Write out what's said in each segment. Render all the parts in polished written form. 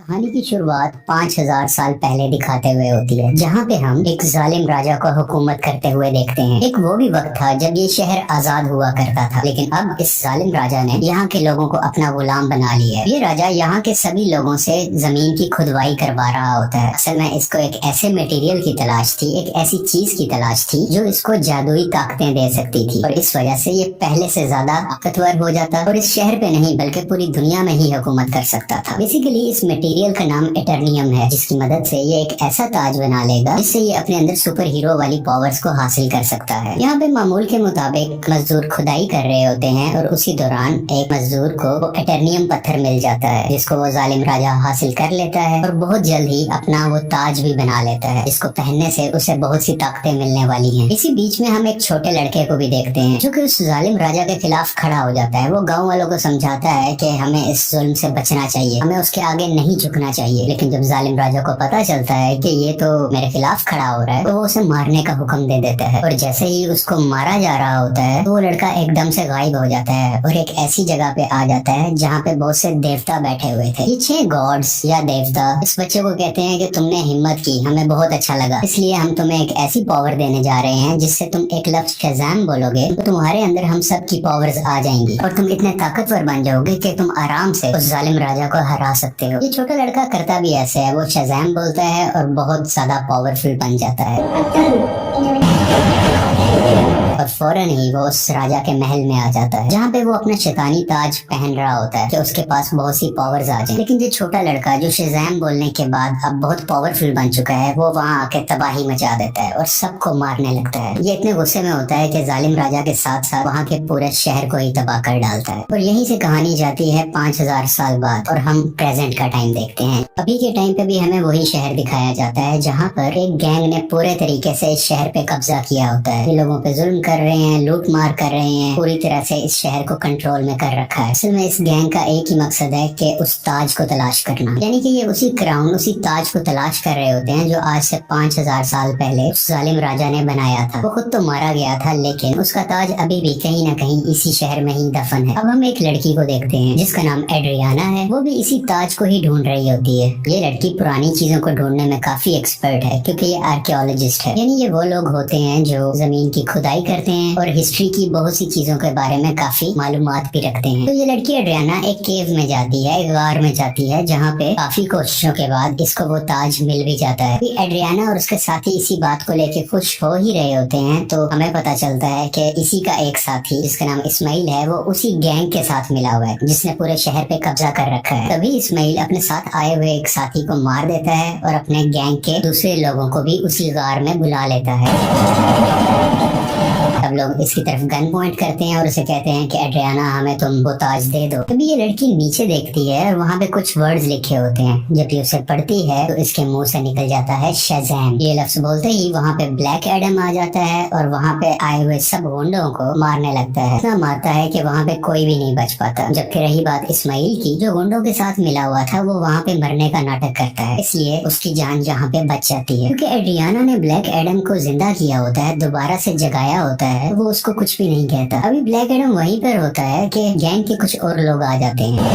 कहानी की शुरुआत 5000 साल पहले दिखाते हुए होती है, जहाँ पे हम एक जालिम राजा को हुकूमत करते हुए देखते हैं। एक वो भी वक्त था जब ये शहर आजाद हुआ करता था, लेकिन अब इस जालिम राजा ने यहाँ के लोगों को अपना गुलाम बना लिया है। ये राजा यहाँ के सभी लोगों से जमीन की खुदवाई करवा रहा होता है। असल में इसको एक ऐसे मटेरियल की तलाश थी, एक ऐसी चीज की तलाश थी जो इसको जादुई ताकतें दे सकती थी, और इस वजह से ये पहले से ज्यादा ताकतवर हो जाता और इस शहर पे नहीं बल्कि पूरी दुनिया में ही हुकूमत कर सकता था। बेसिकली इस मटेरियल का नाम एटर्नियम है, जिसकी मदद से ये एक ऐसा ताज बना लेगा जिससे ये अपने अंदर सुपर हीरो वाली पावर्स को हासिल कर सकता है। यहाँ पे मामूल के मुताबिक मजदूर खुदाई कर रहे होते हैं और उसी दौरान एक मजदूर को वो एटर्नियम पत्थर मिल जाता है, जिसको वो जालिम राजा हासिल कर लेता है और बहुत जल्द ही अपना वो ताज भी बना लेता है, जिसको पहनने से उसे बहुत सी ताकतें मिलने वाली हैं। इसी बीच में हम एक छोटे लड़के को भी देखते हैं जो कि उस जालिम राजा के खिलाफ खड़ा हो जाता है। वो गाँव वालों को समझाता है कि हमें इस जुल्म से बचना चाहिए, हमें उसके आगे नहीं झुकना चाहिए। लेकिन जब जालिम राजा को पता चलता है कि ये तो मेरे खिलाफ खड़ा हो रहा है, तो वो उसे मारने का हुक्म दे देता है। और जैसे ही उसको मारा जा रहा होता है तो वो लड़का एकदम से गायब हो जाता है और एक ऐसी जगह पे आ जाता है जहाँ पे बहुत से देवता बैठे हुए थे। ये 6 गॉड्स या देवता इस बच्चे को कहते हैं कि तुमने हिम्मत की, हमें बहुत अच्छा लगा, इसलिए हम तुम्हें एक ऐसी पावर देने जा रहे हैं जिससे तुम एक लफ्ज शज़ाम बोलोगे तो तुम्हारे अंदर हम सब की पावर्स आ जाएंगी और तुम इतने ताकतवर बन जाओगे कि तुम आराम से उस जालिम राजा को हरा सकते हो। ये छोटा लड़का करता भी ऐसे है, वो शज़ाम बोलता है और बहुत ज्यादा पावरफुल बन जाता है और फौरन ही वो उस राजा के महल में आ जाता है, जहाँ पे वो अपना शैतानी ताज पहन रहा होता है कि उसके पास बहुत सी पावर्स आ जाए। लेकिन ये छोटा लड़का जो शज़ाम बोलने के बाद अब बहुत पावरफुल बन चुका है, वो वहाँ आके तबाही मचा देता है और सबको मारने लगता है। ये इतने गुस्से में होता है कि जालिम राजा के साथ साथ वहाँ के पूरे शहर को ही तबाह कर डालता है। और यहीं से कहानी जाती है 5000 साल बाद और हम प्रेजेंट का टाइम देखते हैं। अभी के टाइम पे भी हमें वही शहर दिखाया जाता है, जहाँ पर एक गैंग ने पूरे तरीके से इस शहर पे कब्जा किया होता है। ये लोगों पे जुल्म कर रहे हैं, लूट मार कर रहे हैं, पूरी तरह से इस शहर को कंट्रोल में कर रखा है। असल में इस गैंग का एक ही मकसद है कि उस ताज को तलाश करना, यानी कि ये उसी क्राउन, उसी ताज को तलाश कर रहे होते हैं जो आज से 5000 साल पहले उस जालिम राजा ने बनाया था। वो खुद तो मारा गया था, लेकिन उसका ताज अभी भी कहीं ना कहीं इसी शहर में ही दफन है। अब हम एक लड़की को देखते हैं जिसका नाम एड्रियाना है। वो भी इसी ताज को ही ढूंढ रही होती है। ये लड़की पुरानी चीजों को ढूंढने में काफी एक्सपर्ट है, क्योंकि ये आर्कियोलॉजिस्ट है, यानी ये वो लोग होते हैं जो जमीन की खुदाई करते हैं और हिस्ट्री की बहुत सी चीजों के बारे में काफी मालूमात भी रखते हैं। तो ये लड़की एड्रियाना एक केव में जाती है, एक गार में जाती है, जहाँ पे काफी कोशिशों के बाद इसको वो ताज मिल भी जाता है। एड्रियाना और उसके साथी इसी बात को लेके खुश हो ही रहे होते हैं, तो हमें पता चलता है कि इसी का एक साथी जिसका नाम इस्माइल है, वो उसी गैंग के साथ मिला हुआ है जिसने पूरे शहर पे कब्जा कर रखा है। तभी इस्माइल अपने साथ आए हुए एक साथी को मार देता है और अपने गैंग के दूसरे लोगों को भी उसी गार में बुला लेता है। सब लोग इसकी तरफ गन पॉइंट करते हैं और उसे कहते हैं कि एड्रियाना हमें तुम वो ताज दे दो। तभी ये लड़की नीचे देखती है और वहाँ पे कुछ वर्ड्स लिखे होते हैं। जब ये उसे पढ़ती है तो इसके मुंह से निकल जाता है शज़ाम। ये लफ्ज बोलते ही वहाँ पे ब्लैक एडम आ जाता है और वहाँ पे आए हुए सब गुंडों को मारने लगता है। इतना मारता है कि वहाँ पे कोई भी नहीं बच पाता। जबकि रही बात इस्माइल की, जो गुंडों के साथ मिला हुआ था, वो वहाँ पे मरने का नाटक करता है, इसलिए उसकी जान जहाँ पे बच जाती है। क्योंकि एड्रियाना ने ब्लैक एडम को जिंदा किया होता है, दोबारा से जगाया होता है, वो उसको कुछ भी नहीं कहता। अभी ब्लैक एडम वहीं पर होता है कि गैंग के कुछ और लोग आ जाते हैं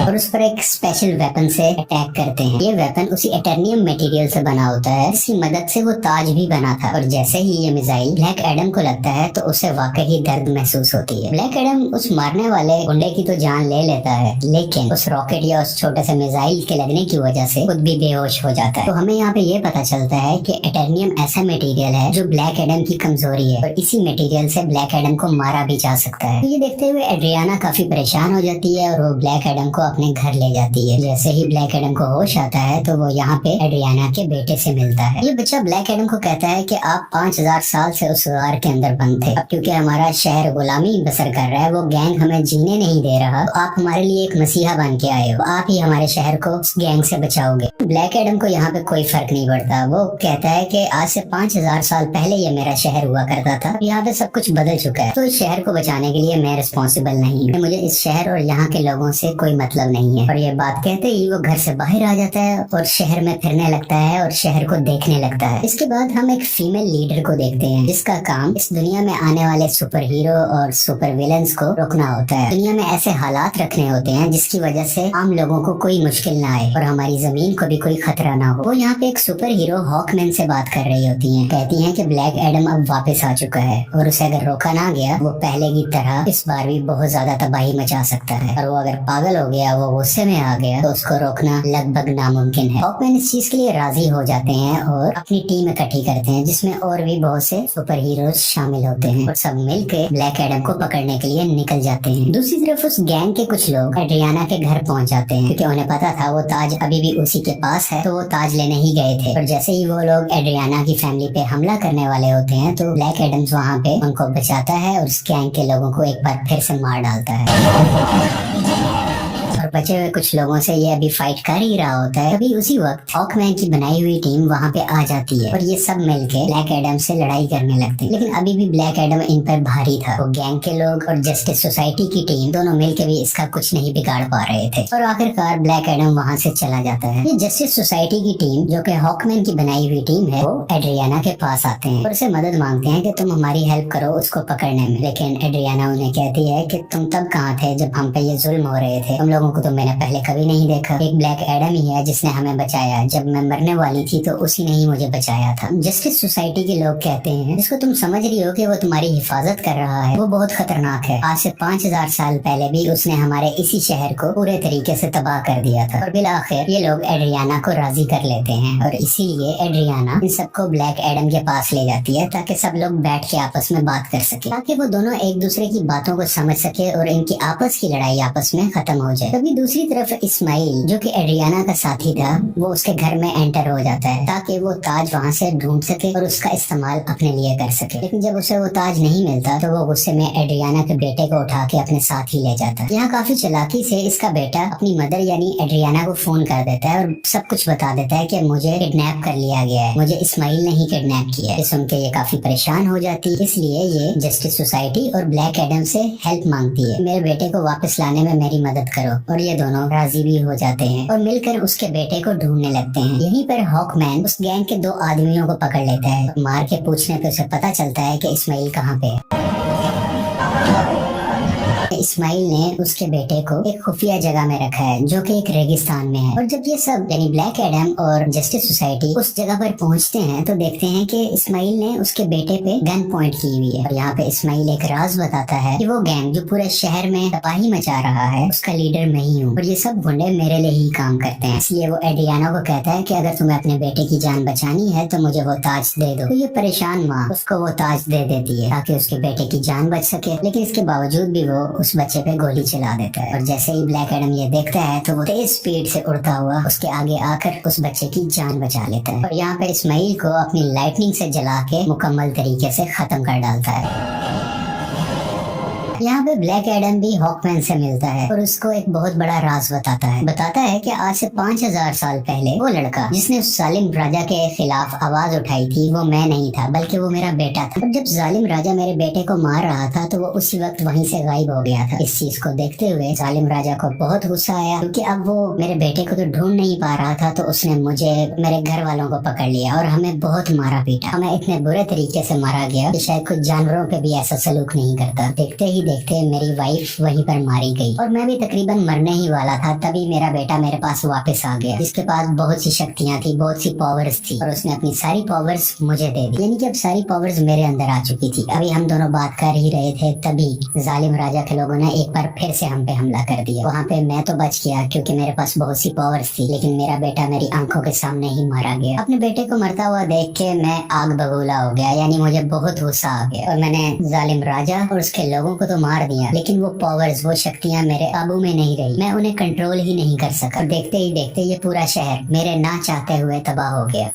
और उस पर एक स्पेशल वेपन से अटैक करते हैं। ये वेपन उसी एटर्नियम मटेरियल से बना होता है, इसकी मदद से वो ताज भी बना था। और जैसे ही ये मिसाइल ब्लैक एडम को लगता है तो उसे वाकई ही दर्द महसूस होती है। ब्लैक एडम उस मारने वाले गुंडे की तो जान ले लेता है, लेकिन उस रॉकेट या उस छोटे से मिसाइल के लगने की वजह से खुद भी बेहोश हो जाता है। तो हमें यहाँ पे ये पता चलता है कि एटर्नियम ऐसा मटेरियल है जो ब्लैक एडम की कमजोरी है और इसी मटेरियल से ब्लैक एडम को मारा भी जा सकता है। तो ये देखते हुए एड्रियाना काफी परेशान हो जाती है और वो ब्लैक एडम को अपने घर ले जाती है। जैसे ही ब्लैक एडम को होश आता है तो वो यहाँ पे एड्रियाना के बेटे से मिलता है। ये बच्चा ब्लैक एडम को कहता है कि आप 5000 साल से उस गार के अंदर बंद थे, अब क्योंकि हमारा शहर गुलामी बसर कर रहा है, वो गैंग हमें जीने नहीं दे रहा, तो आप हमारे लिए एक मसीहा बन के आए हो, आप ही हमारे शहर को उस गैंग से बचाओगे। ब्लैक एडम को यहाँ पे कोई फर्क नहीं पड़ता। वो कहता है कि आज से 5000 साल पहले ये मेरा शहर हुआ करता था, यहाँ पे सब कुछ बदल चुका है, तो इस शहर को बचाने के लिए मैं रिस्पॉन्सिबल नहीं हूँ। मुझे इस शहर और यहाँ के लोगों से कोई मतलब मतलब नहीं है। और ये बात कहते ही वो घर से बाहर आ जाता है और शहर में फिरने लगता है और शहर को देखने लगता है। इसके बाद हम एक फीमेल लीडर को देखते हैं जिसका काम इस दुनिया में आने वाले सुपर हीरो और सुपर विलन्स को रोकना होता है। दुनिया में ऐसे हालात रखने होते हैं जिसकी वजह से आम लोगों को कोई मुश्किल ना आए और हमारी जमीन को भी कोई खतरा ना हो। वो यहाँ पे एक सुपर हीरो हॉकमैन से बात कर रही होती हैं। कहती हैं कि ब्लैक एडम अब वापस आ चुका है और उसे अगर रोका ना गया वो पहले की तरह इस बार भी बहुत ज्यादा तबाही मचा सकता है, और वो अगर पागल हो गया, वो गुस्से में आ गया, तो उसको रोकना लगभग नामुमकिन है। हॉकमैन इस चीज के लिए राजी हो जाते हैं और अपनी टीम इकट्ठी करते हैं जिसमें और भी बहुत से सुपर हीरोज शामिल होते हैं और सब मिलकर ब्लैक एडम को पकड़ने के लिए निकल जाते हैं। दूसरी तरफ उस गैंग के कुछ लोग एड्रियाना के घर पहुंच जाते हैं क्योंकि उन्हें पता था वो ताज अभी भी उसी के पास है, तो वो ताज लेने ही गए थे। और जैसे ही वो लोग एड्रियाना की फैमिली पे हमला करने वाले होते हैं तो ब्लैक एडम्स वहाँ पे उनको बचाता है और उस गैंग के लोगों को एक बार फिर से मार डालता है। और बचे हुए कुछ लोगों से ये अभी फाइट कर ही रहा होता है। तभी उसी वक्त हॉकमैन की बनाई हुई टीम वहाँ पे आ जाती है और ये सब मिलके ब्लैक एडम से लड़ाई करने लगते हैं। लेकिन अभी भी ब्लैक एडम इन पर भारी था। वो गैंग के लोग और जस्टिस सोसाइटी की टीम दोनों मिलके भी इसका कुछ नहीं बिगाड़ पा रहे थे और आखिरकार ब्लैक एडम वहाँ से चला जाता है। ये जस्टिस सोसाइटी की टीम जो कि हॉकमैन की बनाई हुई टीम है, वो एड्रियाना के पास आते हैं और उसे मदद मांगते हैं कि तुम हमारी हेल्प करो उसको पकड़ने में। लेकिन एड्रियाना उन्हें कहती है कि तुम तब कहाँ थे जब हम पे ये जुल्म हो रहे थे, तुम लोगों को तो मैंने पहले कभी नहीं देखा। एक ब्लैक एडम ही है जिसने हमें बचाया, जब मैं मरने वाली थी तो उसी ने ही मुझे बचाया था। जस्टिस सोसाइटी के लोग कहते हैं जिसको तुम समझ रही हो कि वो तुम्हारी हिफाजत कर रहा है, वो बहुत खतरनाक है। आज से 5000 साल पहले भी उसने हमारे इसी शहर को पूरे तरीके से तबाह कर दिया था। और बिलाखिर ये लोग एड्रियाना को राजी कर लेते हैं और इसीलिए एड्रियाना इन सबको ब्लैक एडम के पास ले जाती है ताकि सब लोग बैठ के आपस में बात कर सके, ताकि वो दोनों एक दूसरे की बातों को समझ सके और इनकी आपस की लड़ाई आपस में खत्म हो जाए। तभी दूसरी तरफ इस्माइल जो कि एड्रियाना का साथी था, वो उसके घर में एंटर हो जाता है ताकि वो ताज वहाँ से ढूंढ सके और उसका इस्तेमाल अपने लिए कर सके। लेकिन जब उसे वो ताज नहीं मिलता तो वो गुस्से में एड्रियाना के बेटे को उठा के अपने साथ ही ले जाता है। यहाँ काफी चालाकी से इसका बेटा अपनी मदर यानी एड्रियाना को फोन कर देता है और सब कुछ बता देता है कि मुझे किडनैप कर लिया गया है, मुझे इस्माइल ने ही किडनैप किया है। सुन के ये काफी परेशान हो जाती है, इसलिए ये जस्टिस सोसाइटी और ब्लैक एडम से हेल्प मांगती है, मेरे बेटे को वापस लाने में मेरी मदद करो। और ये दोनों राजी भी हो जाते हैं और मिलकर उसके बेटे को ढूंढने लगते हैं। यहीं पर हॉकमैन उस गैंग के 2 आदमियों को पकड़ लेता है। मार के पूछने पे उसे पता चलता है कि इस्माइल कहाँ पे है। इस्माइल ने उसके बेटे को एक खुफिया जगह में रखा है जो कि एक रेगिस्तान में है। और जब ये सब यानी ब्लैक एडम और जस्टिस सोसाइटी उस जगह पर पहुंचते हैं तो देखते हैं कि इस्माइल ने उसके बेटे पे गन पॉइंट की हुई है। और यहाँ पे इस्माइल एक राज बताता है कि वो गैंग जो पूरे शहर में तबाही मचा रहा है उसका लीडर मैं ही हूँ और ये सब गुंडे मेरे लिए ही काम करते हैं। इसलिए वो एड्रियाना को कहता है कि अगर तुम्हें अपने बेटे की जान बचानी है तो मुझे वो ताज दे दो। तो ये परेशान माँ उसको वो ताज दे देती है ताकि उसके बेटे की जान बच सके। लेकिन इसके बावजूद भी वो उस बच्चे पे गोली चला देता है। और जैसे ही ब्लैक एडम ये देखता है तो वो तेज स्पीड से उड़ता हुआ उसके आगे आकर उस बच्चे की जान बचा लेता है और यहाँ पे इस्माइल को अपनी लाइटनिंग से जला के मुकम्मल तरीके से खत्म कर डालता है। यहाँ पे ब्लैक एडम भी हॉकमैन से मिलता है और उसको एक बहुत बड़ा राज बताता है कि आज से 5000 साल पहले वो लड़का जिसने उस जालिम राजा के खिलाफ आवाज उठाई थी वो मैं नहीं था बल्कि वो मेरा बेटा था। और जब जालिम राजा मेरे बेटे को मार रहा था तो वो उसी वक्त वहीं से गायब हो गया था। इस चीज को देखते हुए जालिम राजा को बहुत गुस्सा आया क्योंकि अब वो मेरे बेटे को तो ढूंढ नहीं पा रहा था, तो उसने मुझे मेरे घर वालों को पकड़ लिया और हमें बहुत मारा पीटा। हमें इतने बुरे तरीके से मारा गया कि शायद कुछ जानवरों पे भी ऐसा सलूक नहीं करता। देखते ही देखते मेरी वाइफ वहीं पर मारी गई और मैं भी तकरीबन मरने ही वाला था। तभी मेरा बेटा मेरे पास वापस आ गया जिसके पास बहुत सी शक्तियां थी, बहुत सी पावर्स थी और उसने अपनी सारी पावर्स मुझे दे दी, यानी कि अब सारी पावर्स मेरे अंदर आ चुकी थी। अभी हम दोनों बात कर ही रहे थे तभी जालिम राजा के लोगों ने एक बार फिर से हम पे हमला कर दिया। वहाँ पे मैं तो बच गया क्योंकि मेरे पास बहुत सी पावर्स थी, लेकिन मेरा बेटा मेरी आंखों के सामने ही मारा गया। अपने बेटे को मरता हुआ देख के मैं आग बबूला हो गया, यानी मुझे बहुत गुस्सा आ गया और मैंने जालिम राजा और उसके लोगों को तो मार दिया, लेकिन वो पावर्स, वो शक्तियां मेरे काबू में नहीं रही। मैं उन्हें कंट्रोल ही नहीं कर सका। देखते ही देखते ये पूरा शहर मेरे ना चाहते हुए तबाह हो गया।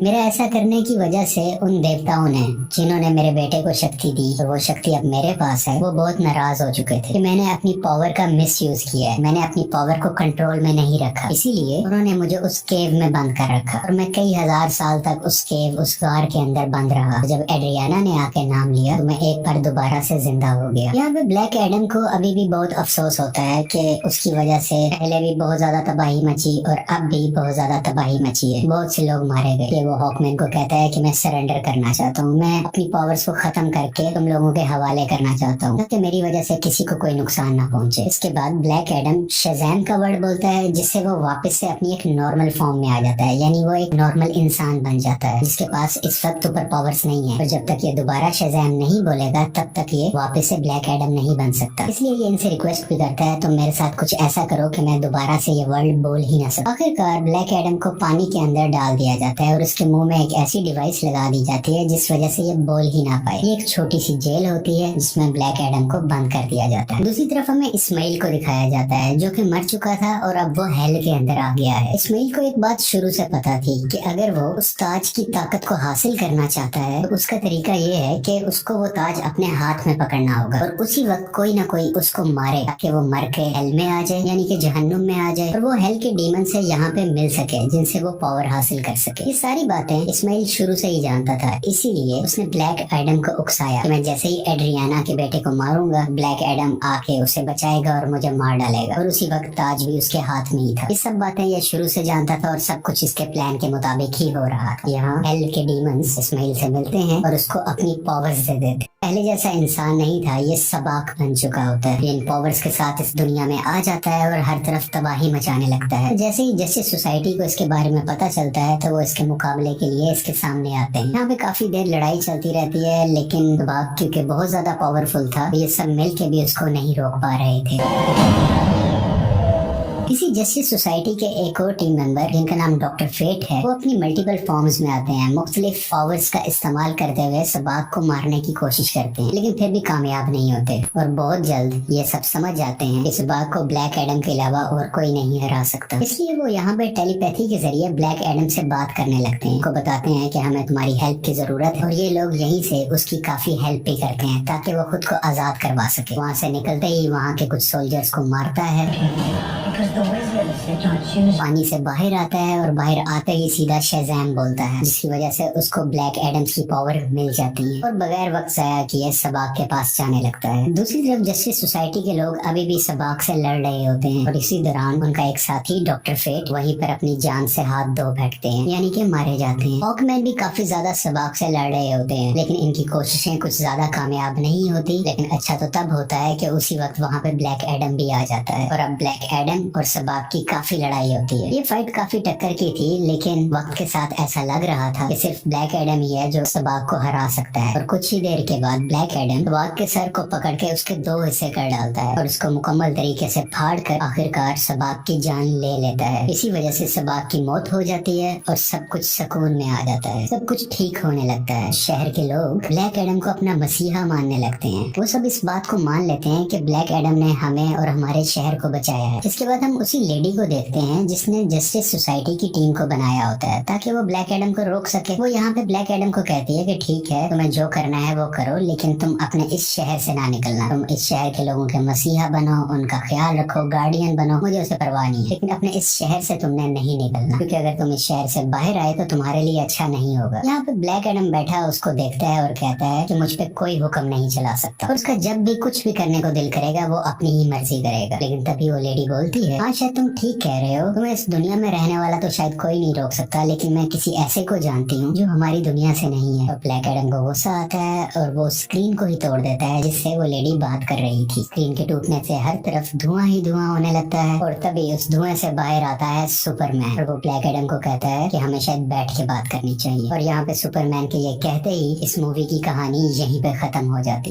मेरा ऐसा करने की वजह से उन देवताओं ने, जिन्होंने मेरे बेटे को शक्ति दी और वो शक्ति अब मेरे पास है, वो बहुत नाराज हो चुके थे कि मैंने अपनी पावर का मिसयूज किया है, मैंने अपनी पावर को कंट्रोल में नहीं रखा। इसीलिए उन्होंने मुझे उस केव में बंद कर रखा और मैं कई हजार साल तक उस केव, उस गार के अंदर बंद रहा। जब एड्रियाना ने आके नाम लिया तो मैं एक बार दोबारा से जिंदा हो गया। यहाँ पे ब्लैक एडम को अभी भी बहुत अफसोस होता है कि उसकी वजह से पहले भी बहुत ज्यादा तबाही मची और अब भी बहुत ज्यादा तबाही मची है, बहुत से लोग मारे गए। वो हॉकमैन को कहता है कि मैं सरेंडर करना चाहता हूँ, मैं अपनी पावर्स को खत्म करके तुम लोगों के हवाले करना चाहता हूँ ताकि मेरी वजह से किसी को कोई नुकसान ना पहुंचे। इसके बाद ब्लैक एडम शज़ैम का वर्ड बोलता है, जिससे वो वापस से अपनी एक नॉर्मल फॉर्म में आ जाता है, यानी वो एक नॉर्मल इंसान बन जाता है जिसके पास इस वक्त सुपर पावर्स नहीं है। और जब तक ये दोबारा शज़ैम नहीं बोलेगा तब तक ये वापस से ब्लैक एडम नहीं बन सकता। इसलिए ये इनसे रिक्वेस्ट भी करता है, तुम मेरे साथ कुछ ऐसा करो कि मैं दोबारा से ये वर्ड बोल ही ना सकूं। आखिरकार ब्लैक एडम को पानी के अंदर डाल दिया जाता है और उसके मुंह में एक ऐसी डिवाइस लगा दी जाती है जिस वजह से ये बोल ही ना पाए। ये एक छोटी सी जेल होती है जिसमें ब्लैक एडम को बंद कर दिया जाता है। दूसरी तरफ हमें इस्माइल को दिखाया जाता है जो कि मर चुका था और अब वो हेल के अंदर आ गया है। इस्माइल को एक बात शुरू से पता थी कि अगर वो उस ताज की ताकत को हासिल करना चाहता है तो उसका तरीका ये है कि उसको वो ताज अपने हाथ में पकड़ना होगा और उसी वक्त कोई ना कोई उसको मारे ताकि वो मर के हेल में आ जाए, यानी कि जहन्नुम में आ जाए और वो हेल के डीमन से यहाँ पे मिल सके जिनसे वो पावर हासिल कर सके। ये सारी बातें इस्माइल शुरू से ही जानता था, इसीलिए उसने ब्लैक एडम को उकसाया कि मैं जैसे ही एड्रियाना के बेटे को मारूंगा ब्लैक एडम आके उसे बचाएगा और मुझे मार डालेगा। और उसी वक्त ताज भी उसके हाथ में ही था। ये सब बातें ये शुरू से जानता था और सब कुछ इसके प्लान के मुताबिक ही हो रहा था। यहाँ हेल के डीमंस इस्माइल से मिलते हैं और उसको अपनी पावर्स दे देते। पहले जैसा इंसान नहीं था, ये सबाक बन चुका होता है। इन पावर्स के साथ इस दुनिया में आ जाता है और हर तरफ तबाही मचाने लगता है। जैसे ही जस्टिस सोसाइटी को इसके बारे में पता चलता है तो वो इसके मुकाबले के लिए इसके सामने आते हैं। यहाँ पे काफी देर लड़ाई चलती रहती है, लेकिन सबाक क्योंकि बहुत ज्यादा पावरफुल था, ये सब मिल के भी उसको नहीं रोक पा रहे थे। इसी जस्टिस सोसाइटी के एक और टीम मेंबर जिनका नाम डॉक्टर फेट है, वो अपनी मल्टीपल फॉर्म्स में आते हैं, मुख्तलिफ पावर्स का इस्तेमाल करते हुए सबाक को मारने की कोशिश करते हैं, लेकिन फिर भी कामयाब नहीं होते। और बहुत जल्द ये सब समझ जाते हैं कि सबाक को ब्लैक एडम के अलावा और कोई नहीं हरा सकता। इसलिए वो यहाँ पे टेलीपैथी के जरिए ब्लैक एडम से बात करने लगते हैं, उनको बताते हैं कि हमें तुम्हारी हेल्प की जरूरत है और ये लोग यहीं से उसकी काफी हेल्प भी करते हैं ताकि वो खुद को आजाद करवा सके। वहाँ से निकलते ही वहाँ के कुछ सोल्जर्स को मारता है, पानी से बाहर आता है और बाहर आते ही सीधा शज़ैम बोलता है, जिसकी वजह से उसको ब्लैक एडम्स की पावर मिल जाती है और बगैर वक्त ज़ाया किए सबाक के पास जाने लगता है। दूसरी तरफ जस्टिस सोसाइटी के लोग अभी भी सबाक से लड़ रहे होते हैं और इसी दौरान उनका एक साथी डॉक्टर फेट वहीं पर अपनी जान से हाथ धो बैठते हैं, यानी कि मारे जाते हैं। हॉकमैन भी काफी ज्यादा सबाक से लड़ रहे होते हैं, लेकिन इनकी कोशिशें कुछ ज्यादा कामयाब नहीं होती। लेकिन अच्छा तो तब होता है कि उसी वक्त वहाँ पे ब्लैक एडम भी आ जाता है और अब ब्लैक एडम और सबाक की काफी लड़ाई होती है। ये फाइट काफी टक्कर की थी, लेकिन वक्त के साथ ऐसा लग रहा था कि सिर्फ ब्लैक एडम ही है जो सबाक को हरा सकता है। और कुछ ही देर के बाद ब्लैक एडम सबाक के सर को पकड़ के उसके 2 हिस्से कर डालता है और उसको मुकम्मल तरीके से फाड़ कर आखिरकार सबाक की जान ले लेता है। इसी वजह से सबाक की मौत हो जाती है और सब कुछ सुकून में आ जाता है, सब कुछ ठीक होने लगता है। शहर के लोग ब्लैक एडम को अपना मसीहा मानने लगते हैं। वो सब इस बात को मान लेते हैं कि ब्लैक एडम ने हमें और हमारे शहर को बचाया है। इसके बाद हम उसी लेडी को देखते हैं जिसने जस्टिस सोसाइटी की टीम को बनाया होता है ताकि वो ब्लैक एडम को रोक सके। वो यहाँ पे ब्लैक एडम को कहती है कि ठीक है, तुम्हें जो करना है वो करो, लेकिन तुम अपने इस शहर से ना निकलना। तुम इस शहर के लोगों के मसीहा बनो, उनका ख्याल रखो, गार्डियन बनो, मुझे उसे परवाह नहीं है, लेकिन अपने इस शहर से तुमने नहीं निकलना, क्योंकि अगर तुम इस शहर से बाहर आए तो तुम्हारे लिए अच्छा नहीं होगा। यहाँ पे ब्लैक एडम बैठा उसको देखता है और कहता है कि मुझ पे कोई हुक्म नहीं चला सकता और उसका जब भी कुछ भी करने को दिल करेगा वो अपनी ही मर्जी करेगा। लेकिन तभी वो लेडी बोलती है, हाँ शायद तुम ठीक कह रहे हो, तुम्हें इस दुनिया में रहने वाला तो शायद कोई नहीं रोक सकता, लेकिन मैं किसी ऐसे को जानती हूँ जो हमारी दुनिया से नहीं है। और ब्लैक एडम को गुस्सा आता है और वो स्क्रीन को ही तोड़ देता है जिससे वो लेडी बात कर रही थी। स्क्रीन के टूटने से हर तरफ धुआं ही धुआं होने लगता है और तभी उस धुएं से बाहर आता है सुपरमैन और वो ब्लैक एडम को कहता है कि हमें शायद बैठ के बात करनी चाहिए। और यहाँ पे सुपरमैन के ये कहते ही इस मूवी की कहानी यहीं पे खत्म हो जाती है।